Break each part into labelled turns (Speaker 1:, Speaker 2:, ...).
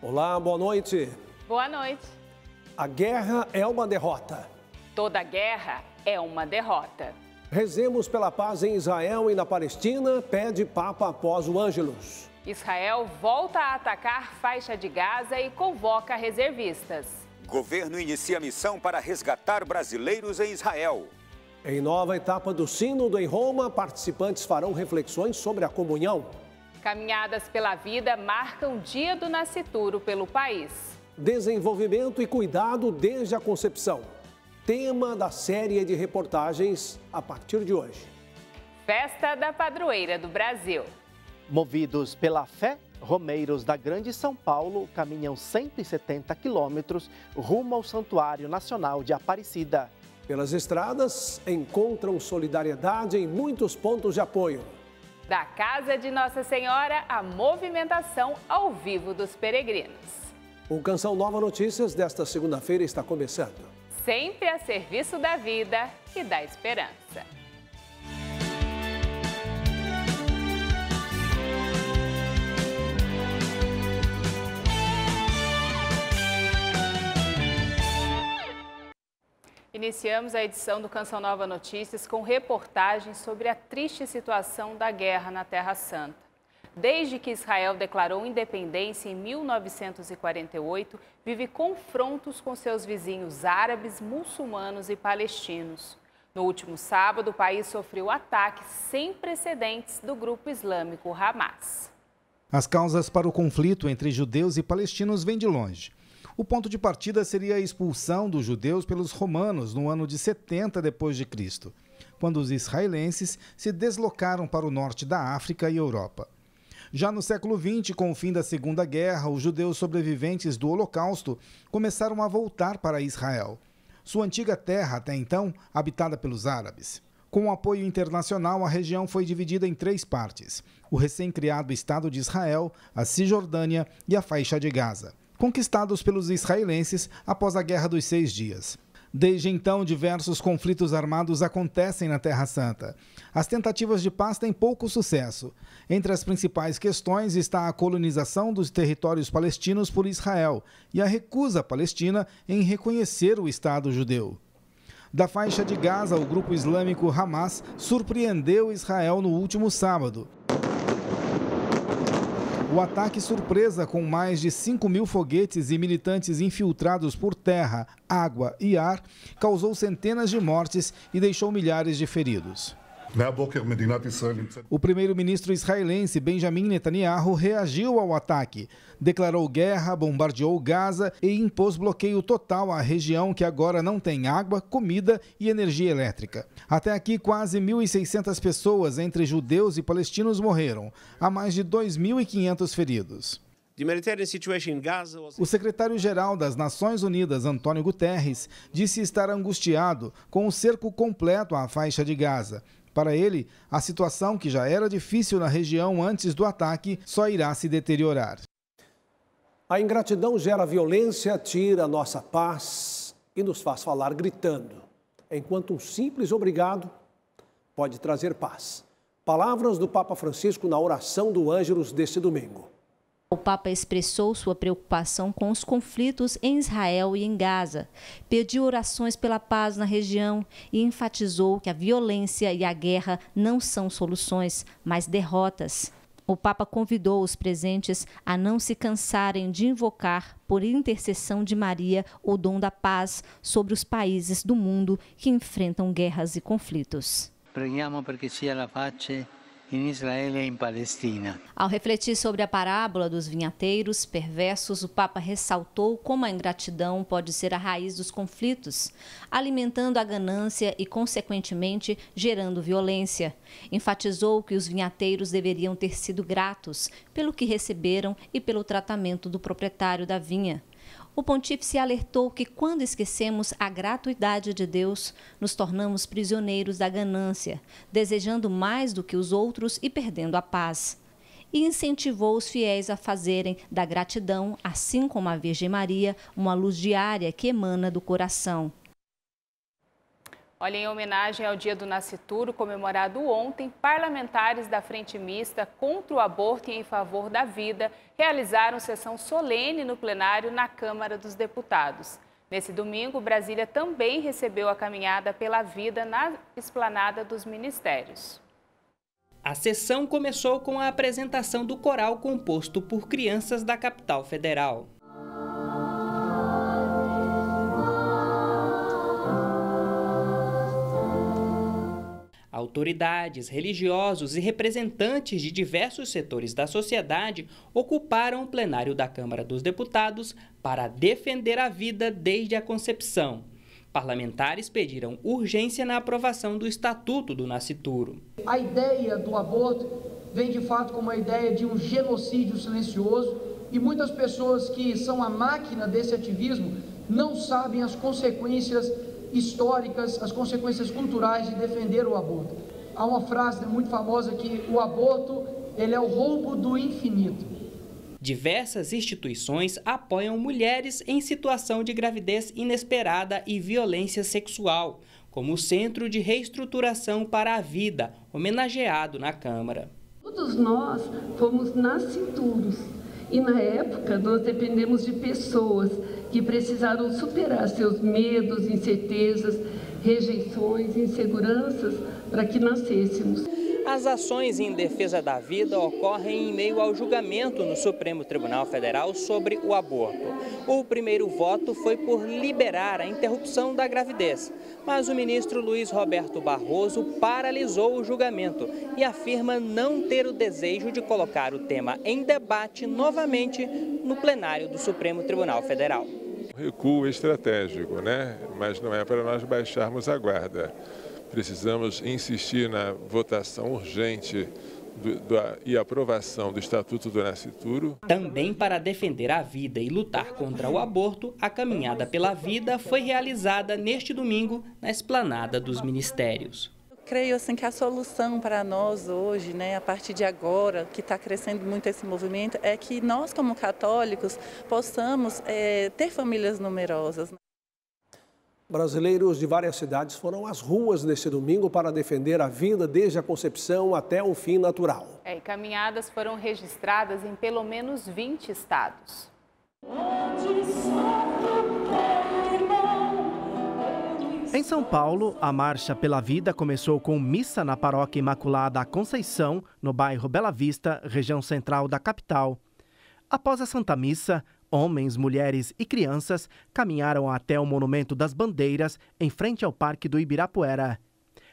Speaker 1: Olá, boa noite.
Speaker 2: Boa noite.
Speaker 1: A guerra é uma derrota.
Speaker 2: Toda guerra é uma derrota.
Speaker 1: Rezemos pela paz em Israel e na Palestina, pede Papa após o Ângelus.
Speaker 2: Israel volta a atacar faixa de Gaza e convoca reservistas.
Speaker 3: Governo inicia missão para resgatar brasileiros em Israel.
Speaker 1: Em nova etapa do Sínodo em Roma, participantes farão reflexões sobre a comunhão.
Speaker 2: Caminhadas pela vida marcam o Dia do Nascituro pelo país.
Speaker 1: Desenvolvimento e cuidado desde a concepção. Tema da série de reportagens a partir de hoje.
Speaker 2: Festa da Padroeira do Brasil.
Speaker 4: Movidos pela fé, romeiros da Grande São Paulo caminham 170 quilômetros rumo ao Santuário Nacional de Aparecida.
Speaker 1: Pelas estradas, encontram solidariedade em muitos pontos de apoio.
Speaker 2: Da Casa de Nossa Senhora, a movimentação ao vivo dos peregrinos.
Speaker 1: O Canção Nova Notícias desta segunda-feira está começando.
Speaker 2: Sempre a serviço da vida e da esperança. Iniciamos a edição do Canção Nova Notícias com reportagens sobre a triste situação da guerra na Terra Santa. Desde que Israel declarou independência em 1948, vive confrontos com seus vizinhos árabes, muçulmanos e palestinos. No último sábado, o país sofreu ataques sem precedentes do grupo islâmico Hamas.
Speaker 5: As causas para o conflito entre judeus e palestinos vêm de longe. O ponto de partida seria a expulsão dos judeus pelos romanos no ano de 70 d.C., quando os israelenses se deslocaram para o norte da África e Europa. Já no século XX, com o fim da Segunda Guerra, os judeus sobreviventes do Holocausto começaram a voltar para Israel, sua antiga terra até então habitada pelos árabes. Com o apoio internacional, a região foi dividida em 3 partes: o recém-criado Estado de Israel, a Cisjordânia e a faixa de Gaza, conquistados pelos israelenses após a Guerra dos 6 Dias. Desde então, diversos conflitos armados acontecem na Terra Santa. As tentativas de paz têm pouco sucesso. Entre as principais questões está a colonização dos territórios palestinos por Israel e a recusa palestina em reconhecer o Estado judeu. Da faixa de Gaza, o grupo islâmico Hamas surpreendeu Israel no último sábado. O ataque surpresa, com mais de 5.000 foguetes e militantes infiltrados por terra, água e ar, causou centenas de mortes e deixou milhares de feridos. O primeiro-ministro israelense Benjamin Netanyahu reagiu ao ataque, declarou guerra, bombardeou Gaza e impôs bloqueio total à região que agora não tem água, comida e energia elétrica. Até aqui, quase 1.600 pessoas, entre judeus e palestinos, morreram. Há mais de 2.500 feridos. O secretário-geral das Nações Unidas, Antônio Guterres, disse estar angustiado com o cerco completo à faixa de Gaza. Para ele, a situação, que já era difícil na região antes do ataque, só irá se deteriorar.
Speaker 1: A ingratidão gera violência, tira nossa paz e nos faz falar gritando, enquanto um simples obrigado pode trazer paz. Palavras do Papa Francisco na oração do Ângelus deste domingo.
Speaker 6: O Papa expressou sua preocupação com os conflitos em Israel e em Gaza, pediu orações pela paz na região e enfatizou que a violência e a guerra não são soluções, mas derrotas. O Papa convidou os presentes a não se cansarem de invocar, por intercessão de Maria, o dom da paz sobre os países do mundo que enfrentam guerras e conflitos.
Speaker 7: Preghiamo perché sia la pace em Israel e em Palestina.
Speaker 6: Ao refletir sobre a parábola dos vinhateiros perversos, o Papa ressaltou como a ingratidão pode ser a raiz dos conflitos, alimentando a ganância e, consequentemente, gerando violência. Enfatizou que os vinhateiros deveriam ter sido gratos pelo que receberam e pelo tratamento do proprietário da vinha. O pontífice alertou que, quando esquecemos a gratuidade de Deus, nos tornamos prisioneiros da ganância, desejando mais do que os outros e perdendo a paz. E incentivou os fiéis a fazerem da gratidão, assim como a Virgem Maria, uma luz diária que emana do coração.
Speaker 2: Olha, em homenagem ao Dia do Nascituro, comemorado ontem, parlamentares da Frente Mista contra o aborto e em favor da vida realizaram sessão solene no plenário na Câmara dos Deputados. Nesse domingo, Brasília também recebeu a caminhada pela vida na esplanada dos ministérios.
Speaker 8: A sessão começou com a apresentação do coral composto por crianças da capital federal. Autoridades, religiosos e representantes de diversos setores da sociedade ocuparam o plenário da Câmara dos Deputados para defender a vida desde a concepção. Parlamentares pediram urgência na aprovação do Estatuto do Nascituro.
Speaker 9: A ideia do aborto vem de fato como a ideia de um genocídio silencioso e muitas pessoas que são a máquina desse ativismo não sabem as consequências históricas, as consequências culturais de defender o aborto. Há uma frase muito famosa que o aborto ele é o roubo do infinito.
Speaker 8: Diversas instituições apoiam mulheres em situação de gravidez inesperada e violência sexual, como o Centro de Reestruturação para a Vida, homenageado na Câmara.
Speaker 10: Todos nós fomos nascituros e na época nós dependemos de pessoas que precisaram superar seus medos, incertezas, rejeições, inseguranças para que nascêssemos.
Speaker 8: As ações em defesa da vida ocorrem em meio ao julgamento no Supremo Tribunal Federal sobre o aborto. O primeiro voto foi por liberar a interrupção da gravidez, mas o ministro Luiz Roberto Barroso paralisou o julgamento e afirma não ter o desejo de colocar o tema em debate novamente no plenário do Supremo Tribunal Federal.
Speaker 11: Recuo estratégico, né? Mas não é para nós baixarmos a guarda. Precisamos insistir na votação urgente e aprovação do Estatuto do Nascituro.
Speaker 8: Também para defender a vida e lutar contra o aborto, a Caminhada pela Vida foi realizada neste domingo na esplanada dos ministérios.
Speaker 12: Creio assim, que a solução para nós hoje, a partir de agora, que está crescendo muito esse movimento, é que nós, como católicos, possamos ter famílias numerosas.
Speaker 1: Brasileiros de várias cidades foram às ruas neste domingo para defender a vida desde a concepção até o fim natural.
Speaker 2: E caminhadas foram registradas em pelo menos 20 estados.
Speaker 4: Em São Paulo, a Marcha pela Vida começou com missa na Paróquia Imaculada Conceição, no bairro Bela Vista, região central da capital. Após a Santa Missa, homens, mulheres e crianças caminharam até o Monumento das Bandeiras, em frente ao Parque do Ibirapuera.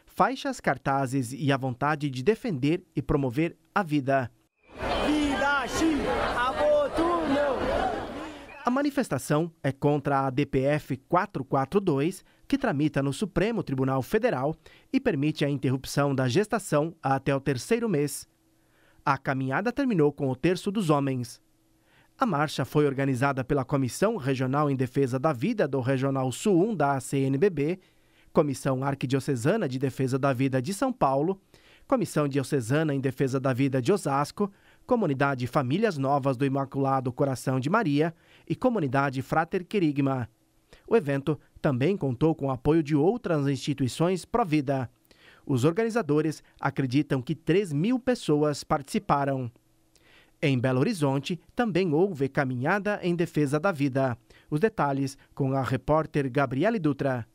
Speaker 4: Faixas, cartazes e a vontade de defender e promover a vida. Vida, sim, aborto, não! A manifestação é contra a DPF 442, que tramita no Supremo Tribunal Federal e permite a interrupção da gestação até o 3º mês. A caminhada terminou com o Terço dos Homens. A marcha foi organizada pela Comissão Regional em Defesa da Vida do Regional Sul 1 da CNBB, Comissão Arquidiocesana de Defesa da Vida de São Paulo, Comissão Diocesana em Defesa da Vida de Osasco, Comunidade Famílias Novas do Imaculado Coração de Maria e Comunidade Frater Querigma. O evento também contou com o apoio de outras instituições pró-vida. Os organizadores acreditam que 3.000 pessoas participaram. Em Belo Horizonte, também houve caminhada em defesa da vida. Os detalhes com a repórter Gabriele Dutra.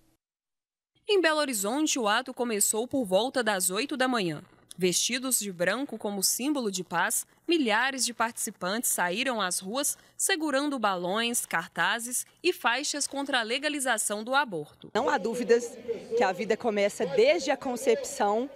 Speaker 13: Em Belo Horizonte, o ato começou por volta das 8 da manhã. Vestidos de branco como símbolo de paz, milhares de participantes saíram às ruas segurando balões, cartazes e faixas contra a legalização do aborto.
Speaker 14: Não há dúvidas que a vida começa desde a concepção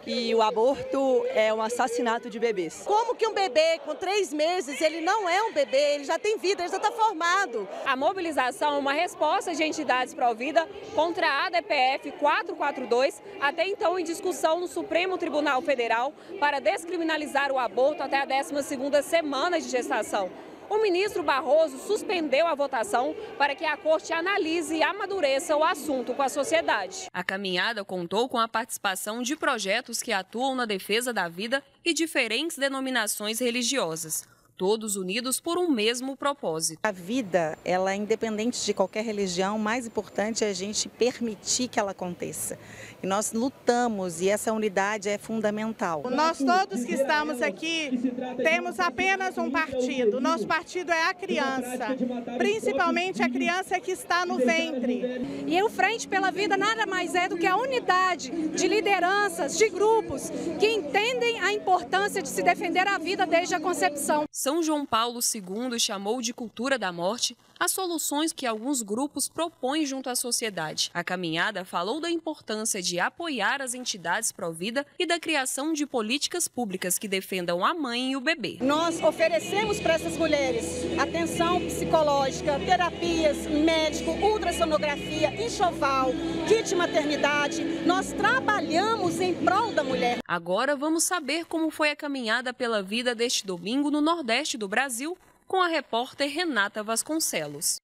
Speaker 14: e o aborto é um assassinato de bebês.
Speaker 15: Como que um bebê com 3 meses, ele não é um bebê, ele já tem vida, ele já está formado.
Speaker 13: A mobilização é uma resposta de entidades pró-vida contra a ADPF 442, até então em discussão no Supremo Tribunal Federal para descriminalizar o aborto até a 12ª semana de gestação. O ministro Barroso suspendeu a votação para que a corte analise e amadureça o assunto com a sociedade. A caminhada contou com a participação de projetos que atuam na defesa da vida e diferentes denominações religiosas. todos unidos por um mesmo propósito.
Speaker 16: A vida, ela é independente de qualquer religião, o mais importante é a gente permitir que ela aconteça. E nós lutamos e essa unidade é fundamental.
Speaker 17: Nós todos que estamos aqui temos apenas um partido. Nosso partido é a criança, principalmente a criança que está no ventre.
Speaker 18: E o Frente pela Vida nada mais é do que a unidade de lideranças, de grupos que entendem a importância de se defender a vida desde a concepção.
Speaker 13: São João Paulo II chamou de cultura da morte as soluções que alguns grupos propõem junto à sociedade. A caminhada falou da importância de apoiar as entidades pró-vida e da criação de políticas públicas que defendam a mãe e o bebê.
Speaker 15: Nós oferecemos para essas mulheres atenção psicológica, terapias, médico, ultrassonografia, enxoval, kit de maternidade. Nós trabalhamos em prol da mulher.
Speaker 13: Agora vamos saber como foi a caminhada pela vida deste domingo no Nordeste do Brasil, com a repórter Renata Vasconcelos.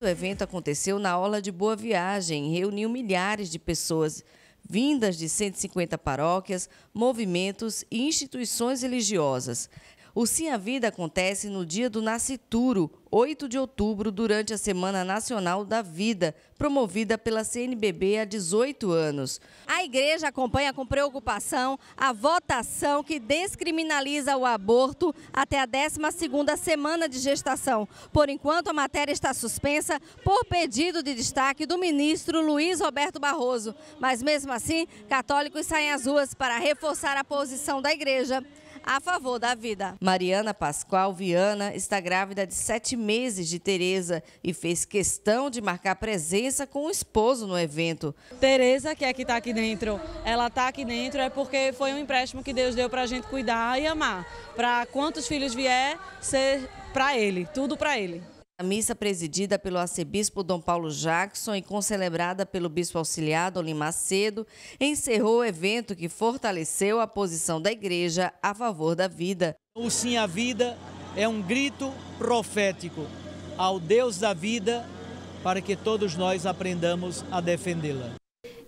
Speaker 19: O evento aconteceu na Orla de Boa Viagem e reuniu milhares de pessoas vindas de 150 paróquias, movimentos e instituições religiosas. O Sim à Vida acontece no dia do Nascituro, 8 de outubro, durante a Semana Nacional da Vida, promovida pela CNBB há 18 anos.
Speaker 20: A igreja acompanha com preocupação a votação que descriminaliza o aborto até a 12ª semana de gestação. Por enquanto, a matéria está suspensa por pedido de destaque do ministro Luiz Roberto Barroso. Mas, mesmo assim, católicos saem às ruas para reforçar a posição da igreja a favor da vida.
Speaker 19: Mariana Pascoal Viana está grávida de 7 meses de Tereza e fez questão de marcar presença com o esposo no evento.
Speaker 21: Tereza, que é que está aqui dentro, ela está aqui dentro é porque foi um empréstimo que Deus deu para a gente cuidar e amar. Para quantos filhos vier, ser para ele, tudo para ele.
Speaker 19: A missa presidida pelo arcebispo Dom Paulo Jackson e concelebrada pelo bispo auxiliar Dom Lima Macedo encerrou o evento que fortaleceu a posição da igreja a favor da vida.
Speaker 22: O Sim à Vida é um grito profético ao Deus da vida para que todos nós aprendamos a defendê-la.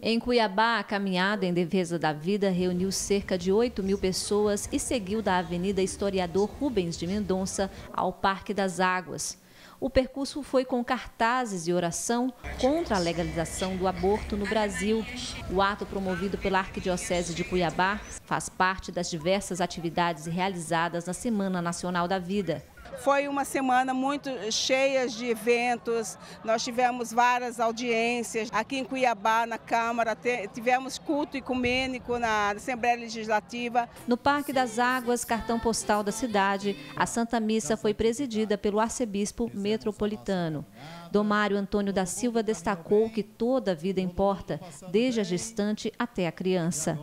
Speaker 6: Em Cuiabá, a caminhada em defesa da vida reuniu cerca de 8.000 pessoas e seguiu da Avenida Historiador Rubens de Mendonça ao Parque das Águas. O percurso foi com cartazes e oração contra a legalização do aborto no Brasil. O ato, promovido pela Arquidiocese de Cuiabá, faz parte das diversas atividades realizadas na Semana Nacional da Vida.
Speaker 23: Foi uma semana muito cheia de eventos, nós tivemos várias audiências. Aqui em Cuiabá, na Câmara, tivemos culto ecumênico na Assembleia Legislativa.
Speaker 6: No Parque das Águas, cartão postal da cidade, a Santa Missa foi presidida pelo arcebispo metropolitano. Dom Mário Antônio da Silva destacou que toda vida importa, desde a gestante até a criança.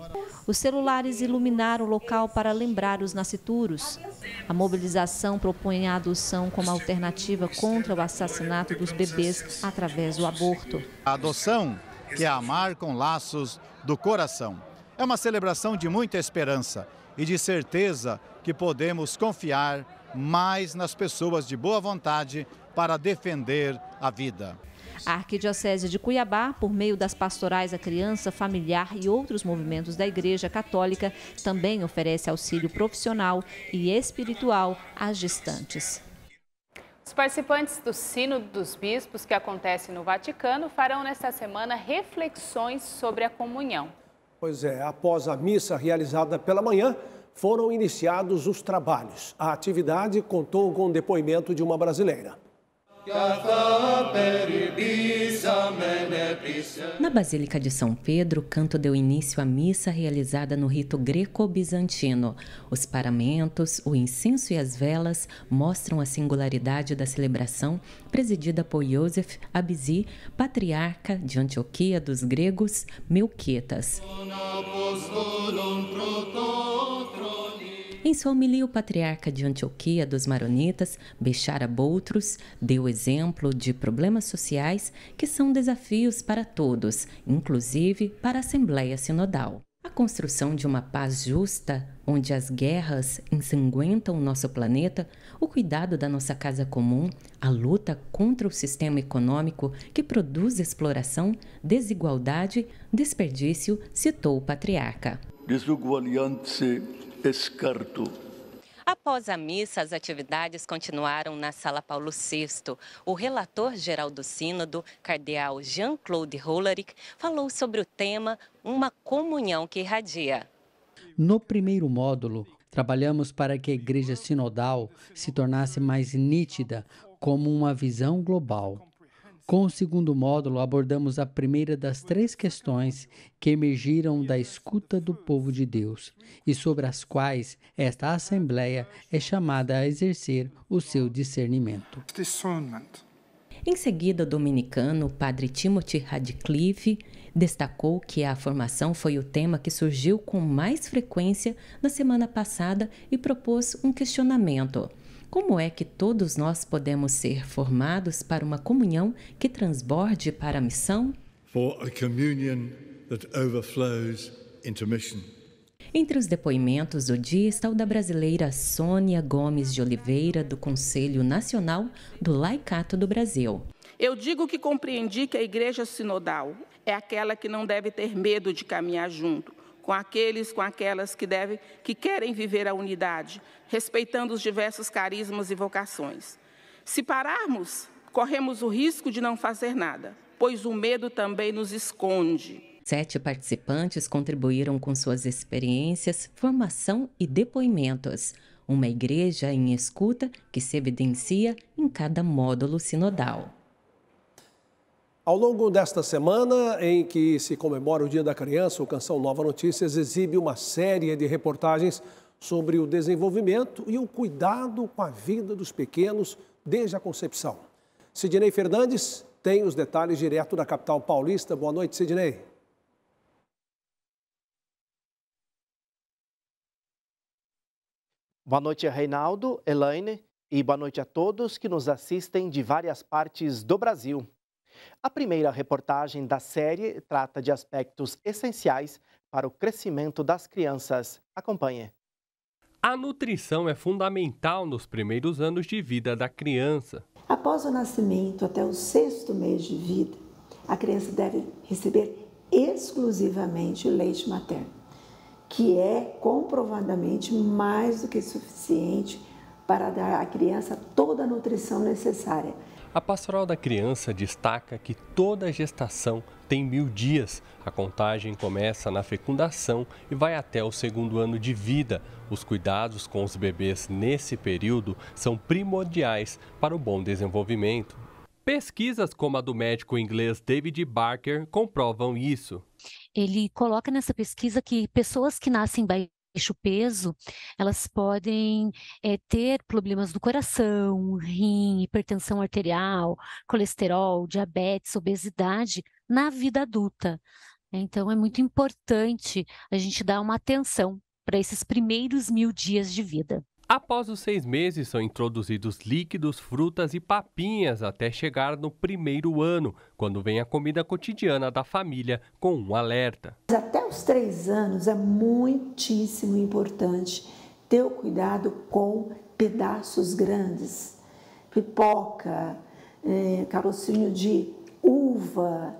Speaker 6: Os celulares iluminaram o local para lembrar os nascituros. A mobilização propõe a adoção como alternativa contra o assassinato dos bebês através do aborto.
Speaker 24: A adoção, que é amar com laços do coração, é uma celebração de muita esperança e de certeza que podemos confiar mais nas pessoas de boa vontade para defender a vida.
Speaker 6: A Arquidiocese de Cuiabá, por meio das pastorais à criança, familiar e outros movimentos da Igreja Católica, também oferece auxílio profissional e espiritual às gestantes.
Speaker 2: Os participantes do Sínodo dos Bispos, que acontece no Vaticano, farão nesta semana reflexões sobre a comunhão.
Speaker 1: Pois é, após a missa realizada pela manhã, foram iniciados os trabalhos. A atividade contou com o depoimento de uma brasileira.
Speaker 25: Na Basílica de São Pedro, o canto deu início à missa realizada no rito greco-bizantino. Os paramentos, o incenso e as velas mostram a singularidade da celebração, presidida por Iosef Abisi, patriarca de Antioquia dos gregos Melquitas. Em sua homilia, o patriarca de Antioquia dos Maronitas, Bechara Boutros, deu exemplo de problemas sociais que são desafios para todos, inclusive para a Assembleia Sinodal. A construção de uma paz justa, onde as guerras ensanguentam o nosso planeta, o cuidado da nossa casa comum, a luta contra o sistema econômico que produz exploração, desigualdade, desperdício, citou o patriarca.
Speaker 3: Após a missa, as atividades continuaram na Sala Paulo VI. O relator-geral do Sínodo, cardeal Jean-Claude Hollerich, falou sobre o tema Uma Comunhão que Irradia.
Speaker 5: No primeiro módulo, trabalhamos para que a Igreja Sinodal se tornasse mais nítida como uma visão global. Com o segundo módulo, abordamos a primeira das 3 questões que emergiram da escuta do povo de Deus e sobre as quais esta Assembleia é chamada a exercer o seu discernimento.
Speaker 25: Em seguida, o dominicano, padre Timothy Radcliffe, destacou que a formação foi o tema que surgiu com mais frequência na semana passada e propôs um questionamento. Como é que todos nós podemos ser formados para uma comunhão que transborde para a missão?
Speaker 7: For a communion that overflows into mission.
Speaker 25: Entre os depoimentos do dia está o da brasileira Sônia Gomes de Oliveira, do Conselho Nacional do Laicato do Brasil.
Speaker 9: Eu digo que compreendi que a Igreja Sinodal é aquela que não deve ter medo de caminhar junto com aqueles, com aquelas que querem viver a unidade, respeitando os diversos carismas e vocações. Se pararmos, corremos o risco de não fazer nada, pois o medo também nos esconde.
Speaker 25: 7 participantes contribuíram com suas experiências, formação e depoimentos. Uma igreja em escuta que se evidencia em cada módulo sinodal.
Speaker 1: Ao longo desta semana, em que se comemora o Dia da Criança, o Canção Nova Notícias exibe uma série de reportagens sobre o desenvolvimento e o cuidado com a vida dos pequenos desde a concepção. Sidney Fernandes tem os detalhes direto da capital paulista. Boa noite, Sidney.
Speaker 4: Boa noite, Reinaldo, Elaine, e boa noite a todos que nos assistem de várias partes do Brasil. A primeira reportagem da série trata de aspectos essenciais para o crescimento das crianças. Acompanhe.
Speaker 10: A nutrição é fundamental nos primeiros anos de vida da criança.
Speaker 26: Após o nascimento, até o 6º mês de vida, a criança deve receber exclusivamente o leite materno, que é comprovadamente mais do que suficiente para dar à criança toda a nutrição necessária.
Speaker 10: A Pastoral da Criança destaca que toda gestação tem 1000 dias. A contagem começa na fecundação e vai até o 2º ano de vida. Os cuidados com os bebês nesse período são primordiais para o bom desenvolvimento. Pesquisas como a do médico inglês David Barker comprovam isso.
Speaker 27: Ele coloca nessa pesquisa que pessoas que nascem baixo peso, elas podem ter problemas do coração, rim, hipertensão arterial, colesterol, diabetes, obesidade na vida adulta. Então é muito importante a gente dar uma atenção para esses primeiros 1000 dias de vida.
Speaker 10: Após os 6 meses, são introduzidos líquidos, frutas e papinhas até chegar no 1º ano, quando vem a comida cotidiana da família com um alerta.
Speaker 26: Até os 3 anos é muitíssimo importante ter o cuidado com pedaços grandes, pipoca, carocinho de uva,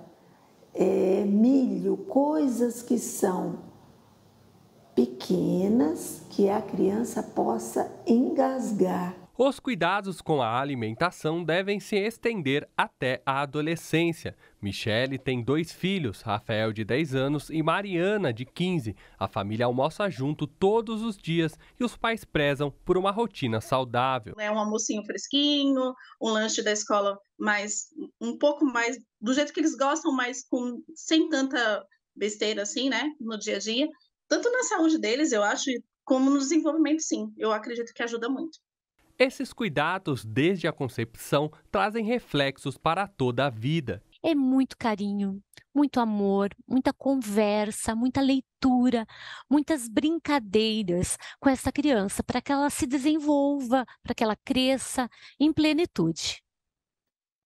Speaker 26: milho, coisas que são pequenas que a criança possa engasgar.
Speaker 10: Os cuidados com a alimentação devem se estender até a adolescência. Michele tem 2 filhos, Rafael de 10 anos e Mariana de 15. A família almoça junto todos os dias e os pais prezam por uma rotina saudável.
Speaker 28: É um almocinho fresquinho, um lanche da escola um pouco mais do jeito que eles gostam, mas sem tanta besteira assim, né, no dia a dia. Tanto na saúde deles, eu acho, como no desenvolvimento, sim. Eu acredito que ajuda muito.
Speaker 10: Esses cuidados, desde a concepção, trazem reflexos para toda a vida.
Speaker 27: É muito carinho, muito amor, muita conversa, muita leitura, muitas brincadeiras com essa criança, para que ela se desenvolva, para que ela cresça em plenitude.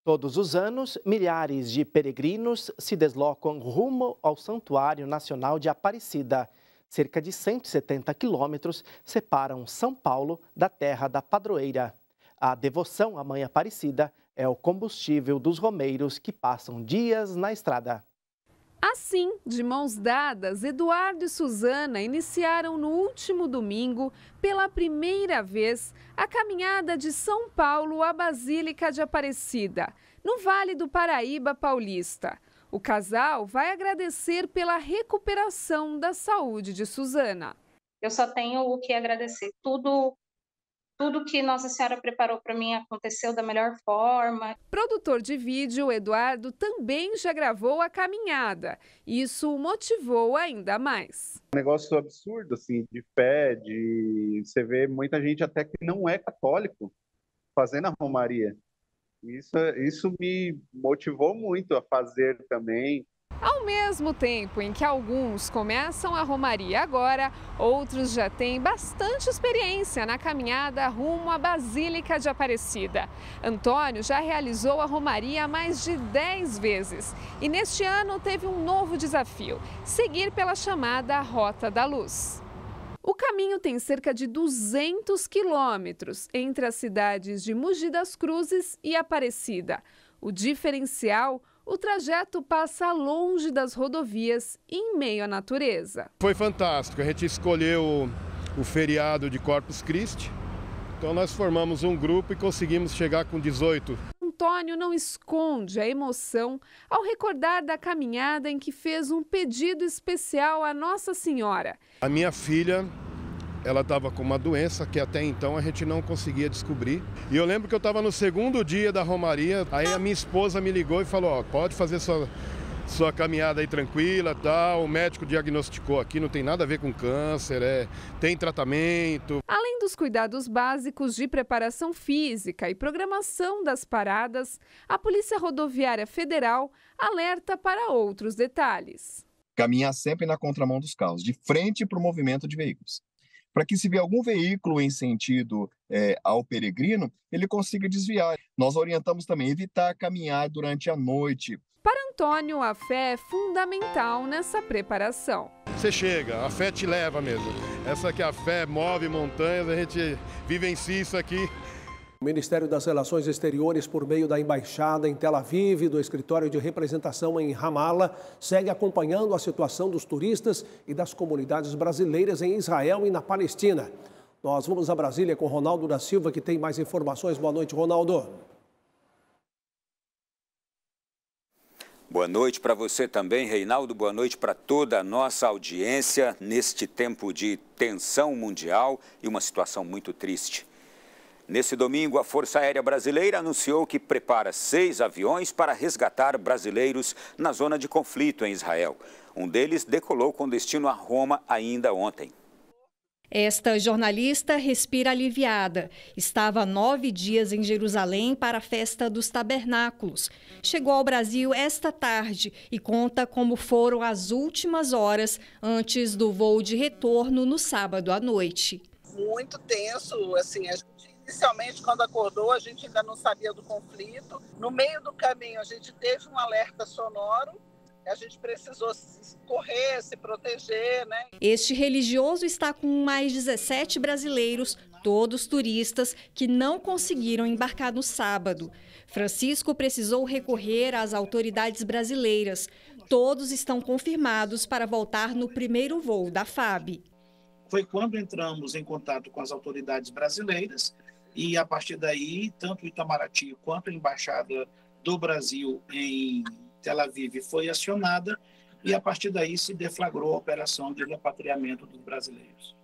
Speaker 4: Todos os anos, milhares de peregrinos se deslocam rumo ao Santuário Nacional de Aparecida. Cerca de 170 quilômetros separam São Paulo da terra da padroeira. A devoção à Mãe Aparecida é o combustível dos romeiros que passam dias na estrada.
Speaker 8: Assim, de mãos dadas, Eduardo e Suzana iniciaram no último domingo, pela primeira vez, a caminhada de São Paulo à Basílica de Aparecida, no Vale do Paraíba Paulista. O casal vai agradecer pela recuperação da saúde de Suzana.
Speaker 11: Eu só tenho o que agradecer. Tudo que Nossa Senhora preparou para mim aconteceu da melhor forma.
Speaker 8: Produtor de vídeo, Eduardo também já gravou a caminhada. Isso o motivou ainda mais.
Speaker 12: Um negócio absurdo, assim, de fé, você vê muita gente até que não é católico fazendo a romaria. Isso me motivou muito a fazer também.
Speaker 8: Ao mesmo tempo em que alguns começam a romaria agora, outros já têm bastante experiência na caminhada rumo à Basílica de Aparecida. Antônio já realizou a romaria mais de 10 vezes e neste ano teve um novo desafio: seguir pela chamada Rota da Luz. O caminho tem cerca de 200 quilômetros entre as cidades de Mogi das Cruzes e Aparecida. O diferencial: o trajeto passa longe das rodovias e em meio à natureza.
Speaker 14: Foi fantástico, a gente escolheu o feriado de Corpus Christi, então nós formamos um grupo e conseguimos chegar com 18.
Speaker 8: Antônio não esconde a emoção ao recordar da caminhada em que fez um pedido especial à Nossa Senhora.
Speaker 14: A minha filha, ela estava com uma doença que até então a gente não conseguia descobrir. E eu lembro que eu estava no segundo dia da romaria, aí a minha esposa me ligou e falou: pode fazer sua caminhada aí tranquila, tal. O médico diagnosticou aqui, não tem nada a ver com câncer, tem tratamento.
Speaker 8: Além dos cuidados básicos de preparação física e programação das paradas, a Polícia Rodoviária Federal alerta para outros detalhes.
Speaker 15: Caminhar sempre na contramão dos carros, de frente para o movimento de veículos, para que, se vier algum veículo em sentido ao peregrino, ele consiga desviar. Nós orientamos também evitar caminhar durante a noite.
Speaker 8: Para Antônio, a fé é fundamental nessa preparação.
Speaker 14: Você chega, a fé te leva mesmo. Essa que a fé move montanhas, a gente vivencia isso aqui.
Speaker 1: O Ministério das Relações Exteriores, por meio da Embaixada em Tel Aviv e do Escritório de Representação em Ramallah, segue acompanhando a situação dos turistas e das comunidades brasileiras em Israel e na Palestina. Nós vamos a Brasília com Ronaldo da Silva, que tem mais informações. Boa noite, Ronaldo.
Speaker 16: Boa noite para você também, Reinaldo. Boa noite para toda a nossa audiência neste tempo de tensão mundial e uma situação muito triste. Nesse domingo, a Força Aérea Brasileira anunciou que prepara 6 aviões para resgatar brasileiros na zona de conflito em Israel. Um deles decolou com destino a Roma ainda ontem.
Speaker 17: Esta jornalista respira aliviada. Estava há 9 dias em Jerusalém para a Festa dos Tabernáculos. Chegou ao Brasil esta tarde e conta como foram as últimas horas antes do voo de retorno no sábado à noite.
Speaker 18: Muito tenso, assim, inicialmente, quando acordou, a gente ainda não sabia do conflito. No meio do caminho, a gente teve um alerta sonoro. A gente precisou correr, se proteger, né?
Speaker 17: Este religioso está com mais 17 brasileiros, todos turistas, que não conseguiram embarcar no sábado. Francisco precisou recorrer às autoridades brasileiras. Todos estão confirmados para voltar no primeiro voo da FAB.
Speaker 29: Foi quando entramos em contato com as autoridades brasileiras e, a partir daí, tanto o Itamaraty quanto a Embaixada do Brasil em Tel Aviv foi acionada e, a partir daí, se deflagrou a operação de repatriamento dos brasileiros.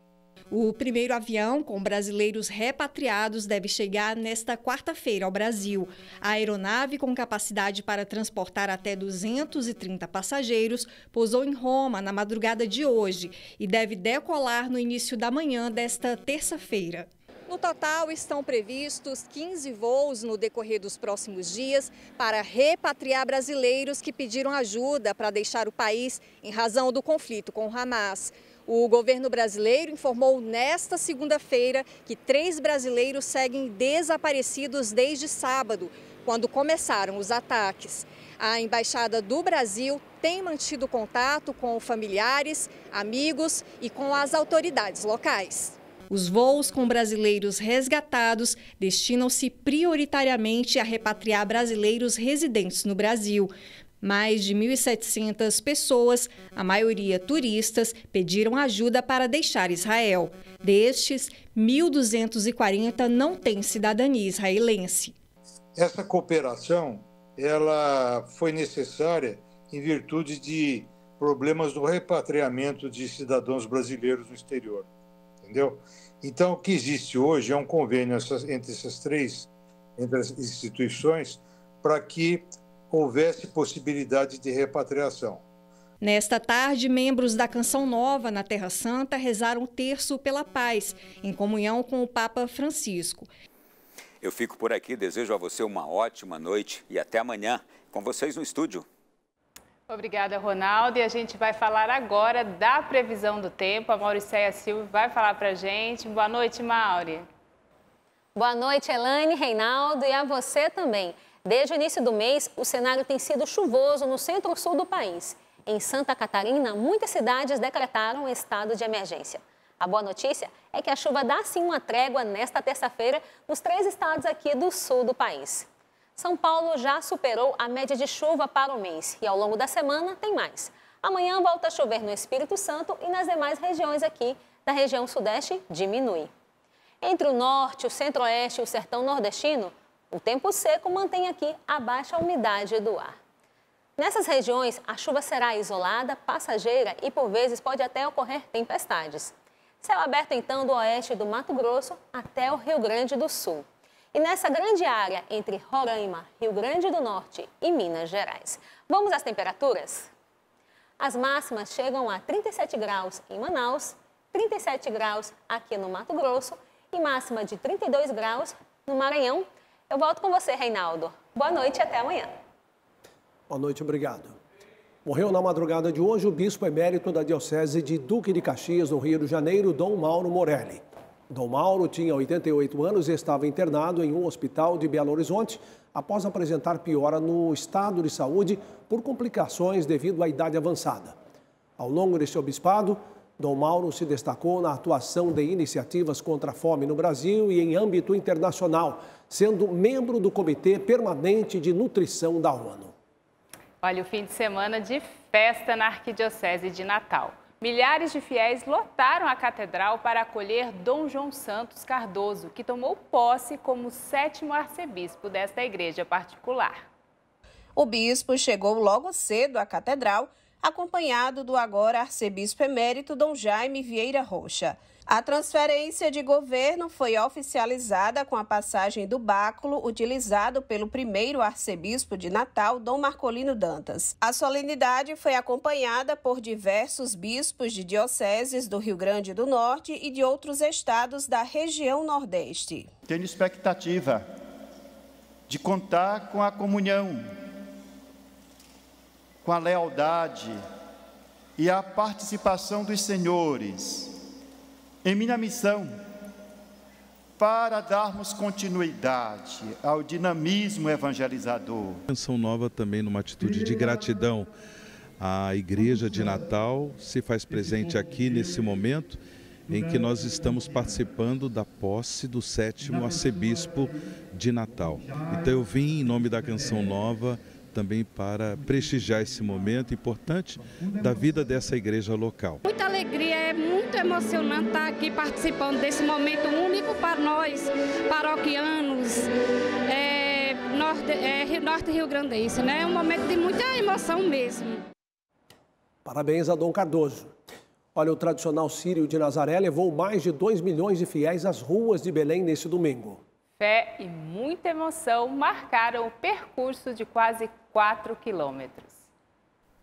Speaker 17: O primeiro avião com brasileiros repatriados deve chegar nesta quarta-feira ao Brasil. A aeronave, com capacidade para transportar até 230 passageiros, pousou em Roma na madrugada de hoje e deve decolar no início da manhã desta terça-feira. No total, estão previstos 15 voos no decorrer dos próximos dias para repatriar brasileiros que pediram ajuda para deixar o país em razão do conflito com o Hamas. O governo brasileiro informou nesta segunda-feira que 3 brasileiros seguem desaparecidos desde sábado, quando começaram os ataques. A Embaixada do Brasil tem mantido contato com familiares, amigos e com as autoridades locais. Os voos com brasileiros resgatados destinam-se prioritariamente a repatriar brasileiros residentes no Brasil. Mais de 1.700 pessoas, a maioria turistas, pediram ajuda para deixar Israel. Destes, 1.240 não têm cidadania israelense.
Speaker 2: Essa cooperação ela foi necessária em virtude de problemas do repatriamento de cidadãos brasileiros no exterior, entendeu? Então, o que existe hoje é um convênio entre as instituições para que houvesse possibilidade de repatriação.
Speaker 17: Nesta tarde, membros da Canção Nova na Terra Santa rezaram o terço pela paz, em comunhão com o Papa Francisco.
Speaker 16: Eu fico por aqui, desejo a você uma ótima noite e até amanhã com vocês no estúdio.
Speaker 6: Obrigada, Ronaldo. E a gente vai falar agora da previsão do tempo. A Mauricéia Silva vai falar para a gente. Boa noite, Mauri.
Speaker 13: Boa noite, Elaine, Reinaldo e a você também. Desde o início do mês, o cenário tem sido chuvoso no centro-sul do país. Em Santa Catarina, muitas cidades decretaram estado de emergência. A boa notícia é que a chuva dá sim uma trégua nesta terça-feira nos 3 estados aqui do sul do país. São Paulo já superou a média de chuva para o mês e ao longo da semana tem mais. Amanhã volta a chover no Espírito Santo e nas demais regiões aqui da região sudeste diminui. Entre o norte, o centro-oeste e o sertão nordestino, o tempo seco mantém aqui a baixa umidade do ar. Nessas regiões, a chuva será isolada, passageira e por vezes pode até ocorrer tempestades. Céu aberto então do oeste do Mato Grosso até o Rio Grande do Sul. E nessa grande área entre Roraima, Rio Grande do Norte e Minas Gerais. Vamos às temperaturas? As máximas chegam a 37 graus em Manaus, 37 graus aqui no Mato Grosso e máxima de 32 graus no Maranhão. Eu volto com você, Reinaldo. Boa noite e até amanhã.
Speaker 1: Boa noite, obrigado. Morreu na madrugada de hoje o bispo emérito da Diocese de Duque de Caxias, no Rio de Janeiro, Dom Mauro Morelli. Dom Mauro tinha 88 anos e estava internado em um hospital de Belo Horizonte após apresentar piora no estado de saúde por complicações devido à idade avançada. Ao longo deste obispado, Dom Mauro se destacou na atuação de iniciativas contra a fome no Brasil e em âmbito internacional, sendo membro do Comitê Permanente de Nutrição da ONU.
Speaker 6: Olha, o fim de semana de festa na Arquidiocese de Natal. Milhares de fiéis lotaram a catedral para acolher Dom João Santos Cardoso, que tomou posse como 7º arcebispo desta igreja particular.
Speaker 19: O bispo chegou logo cedo à catedral, acompanhado do agora arcebispo emérito Dom Jaime Vieira Rocha. A transferência de governo foi oficializada com a passagem do báculo utilizado pelo primeiro arcebispo de Natal, Dom Marcolino Dantas. A solenidade foi acompanhada por diversos bispos de dioceses do Rio Grande do Norte e de outros estados da região Nordeste.
Speaker 20: Tenho expectativa de contar com a comunhão, com a lealdade e a participação dos senhores em minha missão para darmos continuidade ao dinamismo evangelizador.
Speaker 21: Canção Nova também numa atitude de gratidão. A Igreja de Natal se faz presente aqui nesse momento em que nós estamos participando da posse do 7º arcebispo de Natal. Então eu vim em nome da Canção Nova também para prestigiar esse momento importante da vida dessa igreja local.
Speaker 22: Muita alegria, é muito emocionante estar aqui participando desse momento único para nós, paroquianos, Norte Rio Grandense, né? É um momento de muita emoção mesmo.
Speaker 1: Parabéns a Dom Cardoso. Olha, o tradicional Círio de Nazaré levou mais de 2 milhões de fiéis às ruas de Belém neste domingo.
Speaker 6: Fé e muita emoção marcaram o percurso de quase 4 quilômetros.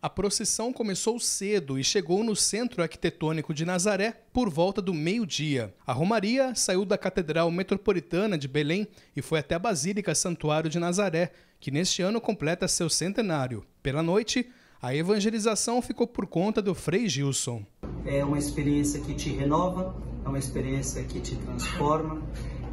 Speaker 23: A procissão começou cedo e chegou no Centro Arquitetônico de Nazaré por volta do meio-dia. A romaria saiu da Catedral Metropolitana de Belém e foi até a Basílica Santuário de Nazaré, que neste ano completa seu centenário. Pela noite, a evangelização ficou por conta do Frei Gilson.
Speaker 24: É uma experiência que te renova, é uma experiência que te transforma.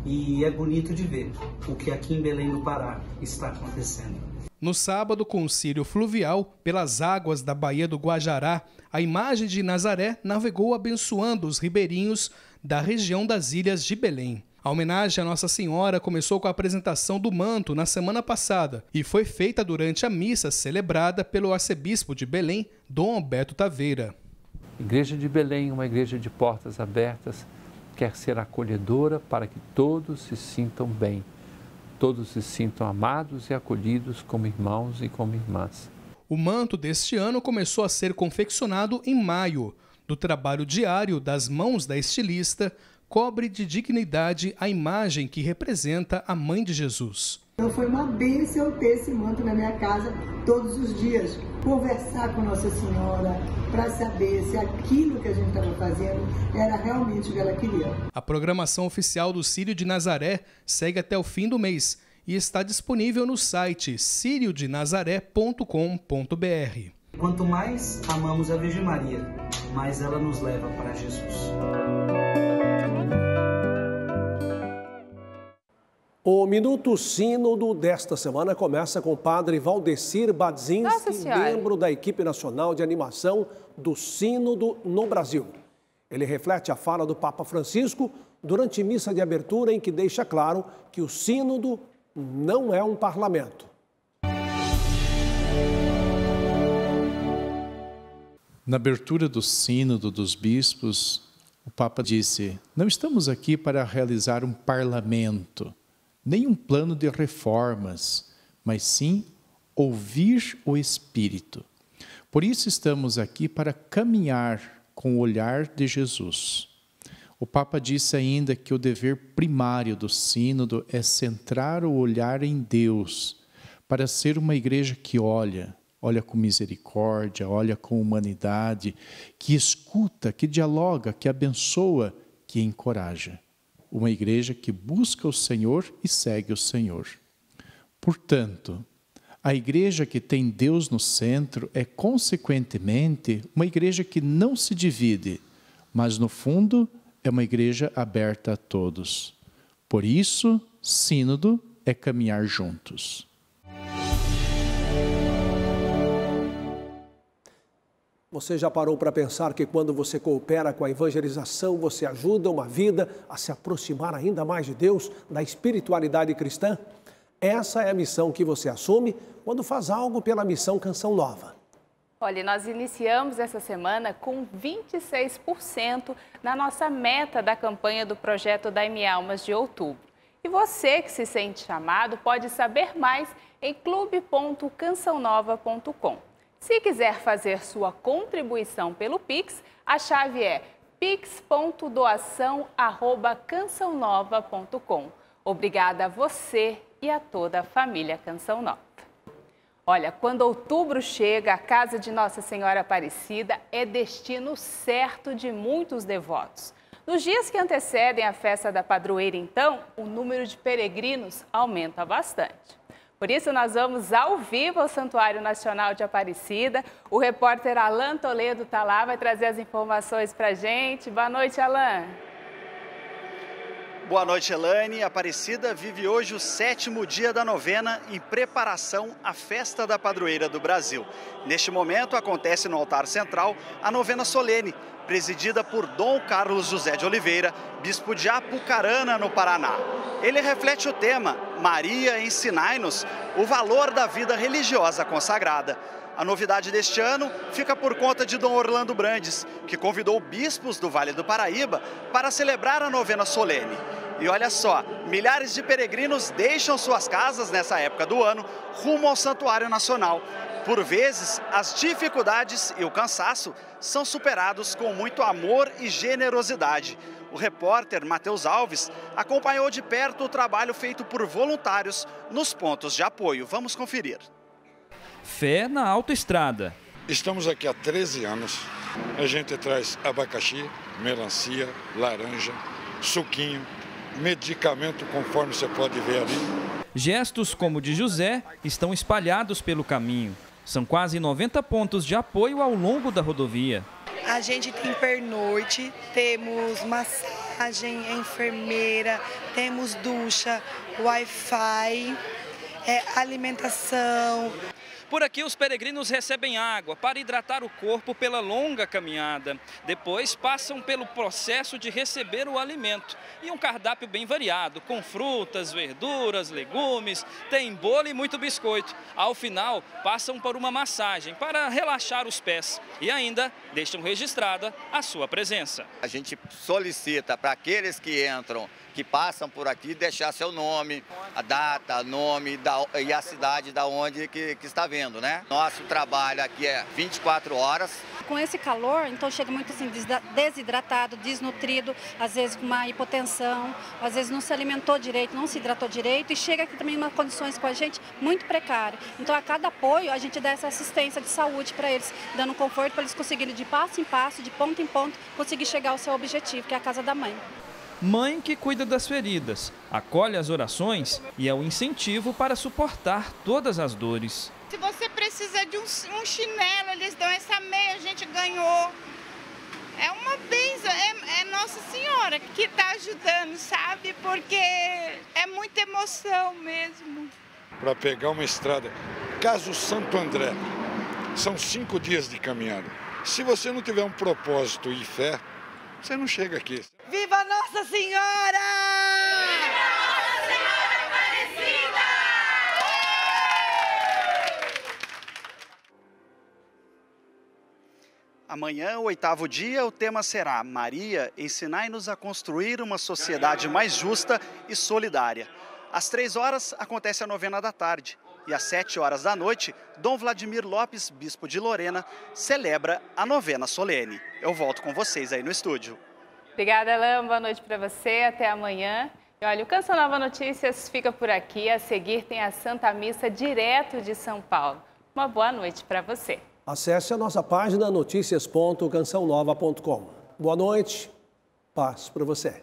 Speaker 24: E é bonito de ver o que aqui em Belém do Pará está acontecendo.
Speaker 23: No sábado, com o Círio Fluvial, pelas águas da Baía do Guajará, a imagem de Nazaré navegou abençoando os ribeirinhos da região das Ilhas de Belém. A homenagem à Nossa Senhora começou com a apresentação do manto na semana passada e foi feita durante a missa celebrada pelo arcebispo de Belém, Dom Alberto Taveira.
Speaker 3: A Igreja de Belém, uma igreja de portas abertas, quer ser acolhedora para que todos se sintam bem, todos se sintam amados e acolhidos como irmãos e como irmãs.
Speaker 23: O manto deste ano começou a ser confeccionado em maio. Do trabalho diário das mãos da estilista, cobre de dignidade a imagem que representa a Mãe de Jesus.
Speaker 5: Então foi uma bênção ter esse manto na minha casa todos os dias, conversar com Nossa Senhora para saber se aquilo que a gente estava fazendo era realmente o que ela queria.
Speaker 23: A programação oficial do Círio de Nazaré segue até o fim do mês e está disponível no site ciriodenazaré.com.br.
Speaker 24: Quanto mais amamos a Virgem Maria, mais ela nos leva para Jesus.
Speaker 1: O Minuto Sínodo desta semana começa com o padre Valdecir Badzinski, membro da equipe nacional de animação do Sínodo no Brasil. Ele reflete a fala do Papa Francisco durante missa de abertura, em que deixa claro que o Sínodo não é um parlamento.
Speaker 7: Na abertura do Sínodo dos Bispos, o Papa disse: não estamos aqui para realizar um parlamento, nem um plano de reformas, mas sim ouvir o Espírito. Por isso estamos aqui para caminhar com o olhar de Jesus. O Papa disse ainda que o dever primário do Sínodo é centrar o olhar em Deus, para ser uma igreja que olha com misericórdia, olha com humanidade, que escuta, que dialoga, que abençoa, que encoraja. Uma igreja que busca o Senhor e segue o Senhor. Portanto, a igreja que tem Deus no centro é, consequentemente, uma igreja que não se divide, mas, no fundo, é uma igreja aberta a todos. Por isso, Sínodo é caminhar juntos.
Speaker 1: Você já parou para pensar que quando você coopera com a evangelização, você ajuda uma vida a se aproximar ainda mais de Deus, da espiritualidade cristã? Essa é a missão que você assume quando faz algo pela Missão Canção Nova.
Speaker 6: Olha, nós iniciamos essa semana com 26% na nossa meta da campanha do projeto Dai-me Almas de outubro. E você que se sente chamado pode saber mais em clube.cançãonova.com. Se quiser fazer sua contribuição pelo Pix, a chave é pix.doação@cançãonova.com. Obrigada a você e a toda a família Canção Nova. Olha, quando outubro chega, a Casa de Nossa Senhora Aparecida é destino certo de muitos devotos. Nos dias que antecedem a festa da padroeira, então, o número de peregrinos aumenta bastante. Por isso, nós vamos ao vivo ao Santuário Nacional de Aparecida. O repórter Alan Toledo está lá, vai trazer as informações para a gente. Boa noite, Alan.
Speaker 9: Boa noite, Elaine. Aparecida vive hoje o 7º dia da novena em preparação à Festa da Padroeira do Brasil. Neste momento, acontece no altar central a novena solene, presidida por Dom Carlos José de Oliveira, bispo de Apucarana, no Paraná. Ele reflete o tema Maria, ensinai-nos o valor da vida religiosa consagrada. A novidade deste ano fica por conta de Dom Orlando Brandes, que convidou bispos do Vale do Paraíba para celebrar a novena solene. E olha só, milhares de peregrinos deixam suas casas nessa época do ano rumo ao Santuário Nacional. Por vezes, as dificuldades e o cansaço são superados com muito amor e generosidade. O repórter Matheus Alves acompanhou de perto o trabalho feito por voluntários nos pontos de apoio. Vamos conferir.
Speaker 10: Fé na autoestrada.
Speaker 25: Estamos aqui há 13 anos. A gente traz abacaxi, melancia, laranja, suquinho, medicamento, conforme você pode ver ali.
Speaker 10: Gestos como o de José estão espalhados pelo caminho. São quase 90 pontos de apoio ao longo da rodovia.
Speaker 26: A gente tem pernoite, temos massagem, enfermeira, temos ducha, Wi-Fi. alimentação.
Speaker 10: Por aqui, os peregrinos recebem água para hidratar o corpo pela longa caminhada. Depois, passam pelo processo de receber o alimento. E um cardápio bem variado, com frutas, verduras, legumes, tem bolo e muito biscoito. Ao final, passam por uma massagem para relaxar os pés. E ainda deixam registrada a sua presença.
Speaker 4: A gente solicita para aqueles que entram, que passam por aqui, deixar seu nome, a data, nome e a cidade da onde que está vindo, né? Nosso trabalho aqui é 24 horas.
Speaker 8: Com esse calor, então chega muito assim desidratado, desnutrido, às vezes com uma hipotensão, às vezes não se alimentou direito, não se hidratou direito e chega aqui também em umas condições com a gente muito precárias. Então a cada apoio a gente dá essa assistência de saúde para eles, dando conforto para eles conseguirem de passo em passo, de ponto em ponto, conseguir chegar ao seu objetivo, que é a casa da mãe.
Speaker 10: Mãe que cuida das feridas, acolhe as orações e é o incentivo para suportar todas as dores.
Speaker 11: Se você precisa de um chinelo, eles dão essa meia, a gente ganhou. É uma bênção, é Nossa Senhora que está ajudando, sabe? Porque é muita emoção mesmo.
Speaker 25: Para pegar uma estrada, Caso Santo André, são 5 dias de caminhada. Se você não tiver um propósito e fé, você não chega aqui.
Speaker 26: Viva Nossa Senhora!
Speaker 11: Viva Nossa Senhora Aparecida!
Speaker 9: Amanhã, o 8º dia, o tema será Maria, ensinai-nos a construir uma sociedade mais justa e solidária. Às 3 horas, acontece a novena da tarde. E às 7 horas da noite, Dom Vladimir Lopes, bispo de Lorena, celebra a novena solene. Eu volto com vocês aí no estúdio.
Speaker 6: Obrigada, Alain. Boa noite para você. Até amanhã. E olha, o Canção Nova Notícias fica por aqui. A seguir tem a Santa Missa direto de São Paulo. Uma boa noite para você.
Speaker 1: Acesse a nossa página noticias.cançãonova.com. Boa noite. Paz para você.